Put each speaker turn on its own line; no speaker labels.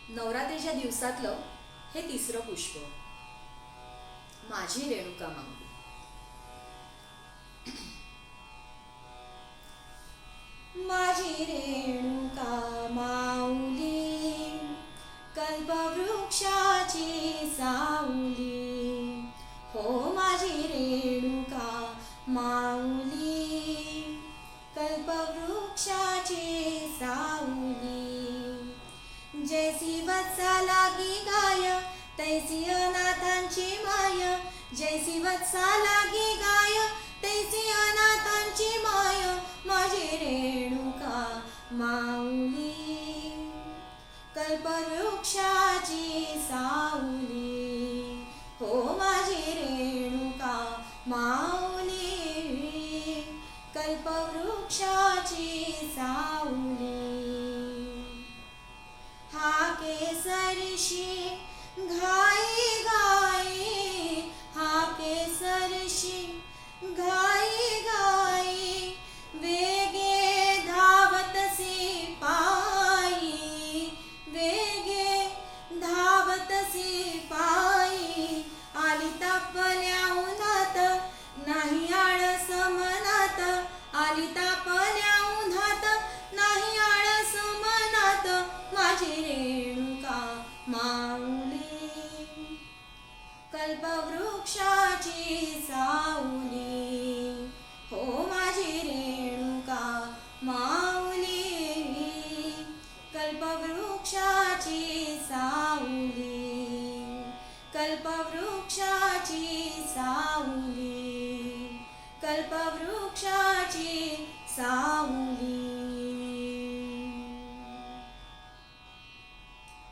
नवरात्रीच्या दिवसातलं हे तिसरं पुष्प, माझी रेणुका माऊली. माझी रेणुका माऊली, कल्पवृक्षाची सावली. हो माझी रेणुका माऊली, कल्पवृक्षाची सावली. जैसी वत्सा लागी गाय, तैसी अनाथांची माय. जैसी वत्सा लागी गाय, तैसी अनाथांची माय. माझी रेणुका माऊली, कल्पवृक्षाची सावली. हो माझी रेणुका माऊली, कल्पवृक्षाची सावली. हा केसरशी घाई घाई, हा केसरशी घाई घाई. वेगे धावतसी पायी, वेगे धावतसी पायी. आली तापल्या उन्हात, नाही आळस मनात. आली तापल्या उन्हात, नाही आळस मनात. माझी रेणुका माऊली, कल्पवृक्षाची सावली. हो माझी रेणुका माऊली, कल्पवृक्षाची सावली. कल्पवृक्षाची